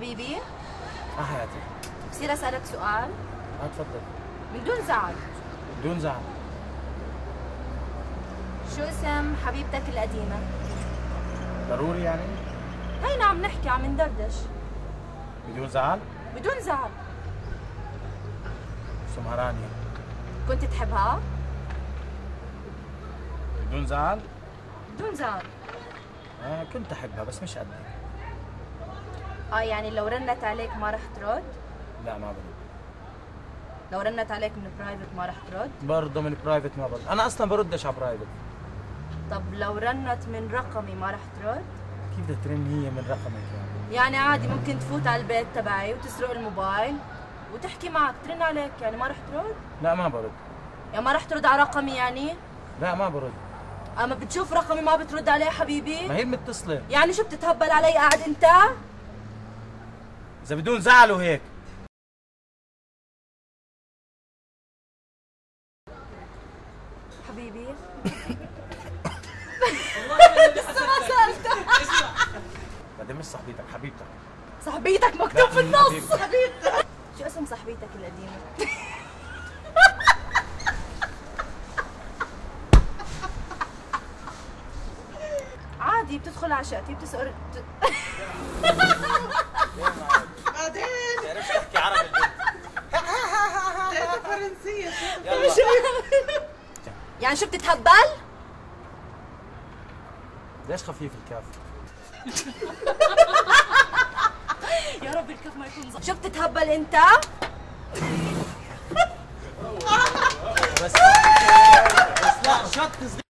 حبيبي؟ حياتي. بصير اسألك سؤال؟ تفضل. من دون زعل. بدون زعل. شو اسم حبيبتك القديمة؟ ضروري يعني؟ هينا عم نحكي عم ندردش. بدون زعل؟ بدون زعل. اسمها رانيا. كنت تحبها؟ بدون زعل؟ بدون زعل. كنت احبها بس مش قدي. يعني لو رنت عليك ما رح ترد؟ لا ما برد. لو رنت عليك من برايفت ما رح ترد؟ برضه من برايفت ما برد، انا اصلا بردش على برايفت. طب لو رنت من رقمي ما رح ترد؟ كيف بدها ترن هي من رقمك يعني؟ يعني عادي ممكن تفوت على البيت تبعي وتسرق الموبايل وتحكي معك ترن عليك، يعني ما رح ترد؟ لا ما برد. يعني ما رح ترد على رقمي يعني؟ لا ما برد. اما بتشوف رقمي ما بترد عليه حبيبي؟ ما هي المتصلة. يعني شو بتتهبل علي قاعد انت؟ إذا بدون زعل وهيك. حبيبي لسه ما سألتك. بعدين مش صاحبتك، حبيبتك. صاحبيتك مكتوب في النص. حبيبتك. صاحبيتك. شو اسم صاحبيتك القديمة؟ عادي بتدخل على شقتي بتسأل بعدين تعرفش تحكي عربي البنت. فرنسية. يلا. يعني شو بتتهبل؟ ليش خفيف الكاف؟ يا رب الكف ما يكون شو بتتهبل انت؟ بس لا شط صغير.